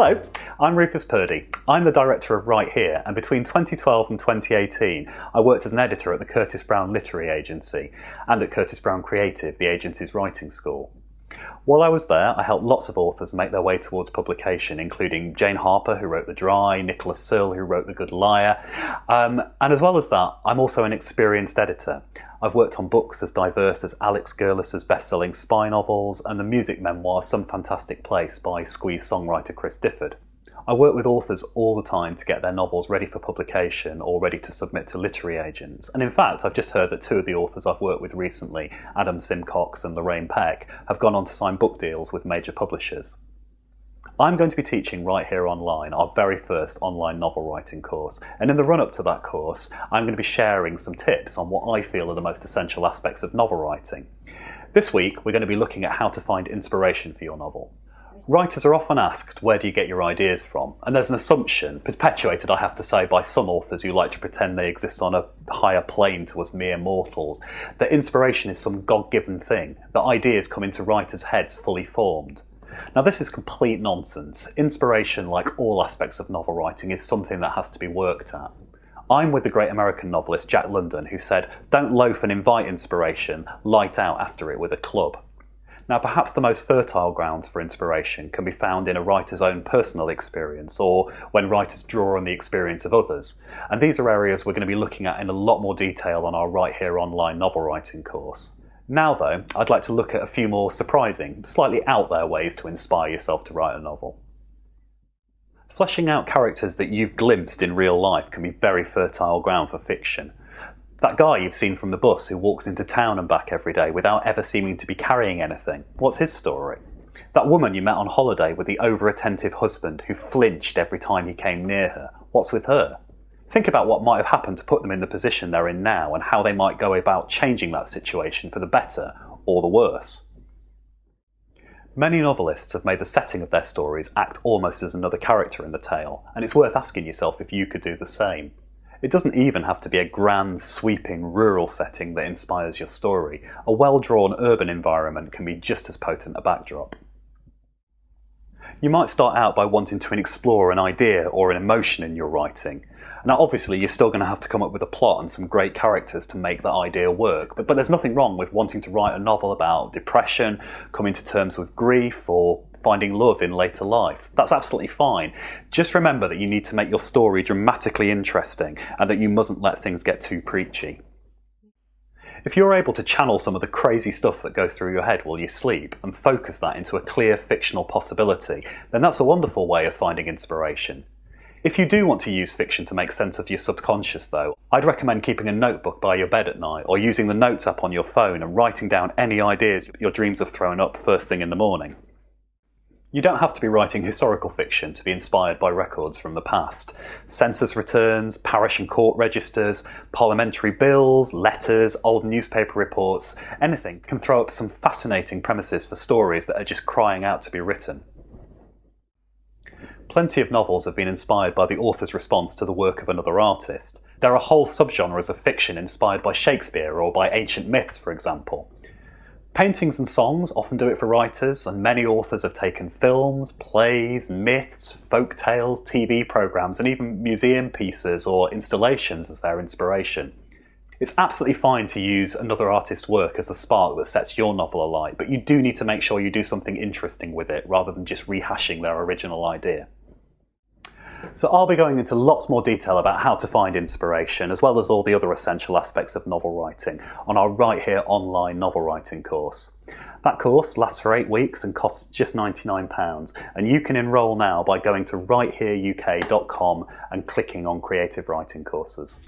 Hello, I'm Rufus Purdy. I'm the director of Right Here, and between 2012 and 2018 I worked as an editor at the Curtis Brown Literary Agency and at Curtis Brown Creative, the agency's writing school. While I was there, I helped lots of authors make their way towards publication, including Jane Harper, who wrote The Dry, Nicholas Searle, who wrote The Good Liar, and as well as that, I'm also an experienced editor. I've worked on books as diverse as Alex Gerlis's best-selling spy novels and the music memoir Some Fantastic Place by Squeeze songwriter Chris Difford. I work with authors all the time to get their novels ready for publication or ready to submit to literary agents. And in fact, I've just heard that two of the authors I've worked with recently, Adam Simcox and Lorraine Peck, have gone on to sign book deals with major publishers. I'm going to be teaching Right Here Online, our very first online novel writing course. And in the run-up to that course, I'm going to be sharing some tips on what I feel are the most essential aspects of novel writing. This week, we're going to be looking at how to find inspiration for your novel. Writers are often asked, where do you get your ideas from? And there's an assumption, perpetuated I have to say by some authors who like to pretend they exist on a higher plane to us mere mortals, that inspiration is some God-given thing, that ideas come into writers' heads fully formed. Now this is complete nonsense. Inspiration, like all aspects of novel writing, is something that has to be worked at. I'm with the great American novelist Jack London, who said, "Don't loaf and invite inspiration, light out after it with a club." Now perhaps the most fertile grounds for inspiration can be found in a writer's own personal experience, or when writers draw on the experience of others. And these are areas we're going to be looking at in a lot more detail on our Right Here Online novel writing course. Now though, I'd like to look at a few more surprising, slightly out there ways to inspire yourself to write a novel. Fleshing out characters that you've glimpsed in real life can be very fertile ground for fiction. That guy you've seen from the bus who walks into town and back every day without ever seeming to be carrying anything, what's his story? That woman you met on holiday with the over-attentive husband who flinched every time he came near her, what's with her? Think about what might have happened to put them in the position they're in now and how they might go about changing that situation for the better or the worse. Many novelists have made the setting of their stories act almost as another character in the tale, and it's worth asking yourself if you could do the same. It doesn't even have to be a grand, sweeping, rural setting that inspires your story. A well-drawn urban environment can be just as potent a backdrop. You might start out by wanting to explore an idea or an emotion in your writing. Now obviously you're still going to have to come up with a plot and some great characters to make that idea work, but there's nothing wrong with wanting to write a novel about depression, coming to terms with grief, or finding love in later life. That's absolutely fine. Just remember that you need to make your story dramatically interesting and that you mustn't let things get too preachy. If you're able to channel some of the crazy stuff that goes through your head while you sleep and focus that into a clear fictional possibility, then that's a wonderful way of finding inspiration. If you do want to use fiction to make sense of your subconscious though, I'd recommend keeping a notebook by your bed at night or using the notes app on your phone and writing down any ideas your dreams have thrown up first thing in the morning. You don't have to be writing historical fiction to be inspired by records from the past. Census returns, parish and court registers, parliamentary bills, letters, old newspaper reports, anything can throw up some fascinating premises for stories that are just crying out to be written. Plenty of novels have been inspired by the author's response to the work of another artist. There are whole subgenres of fiction inspired by Shakespeare or by ancient myths, for example. Paintings and songs often do it for writers, and many authors have taken films, plays, myths, folk tales, TV programmes, and even museum pieces or installations as their inspiration. It's absolutely fine to use another artist's work as the spark that sets your novel alight, but you do need to make sure you do something interesting with it rather than just rehashing their original idea. So I'll be going into lots more detail about how to find inspiration, as well as all the other essential aspects of novel writing, on our Right Here Online novel writing course. That course lasts for 8 weeks and costs just £99, and you can enrol now by going to writehereuk.com and clicking on Creative Writing Courses.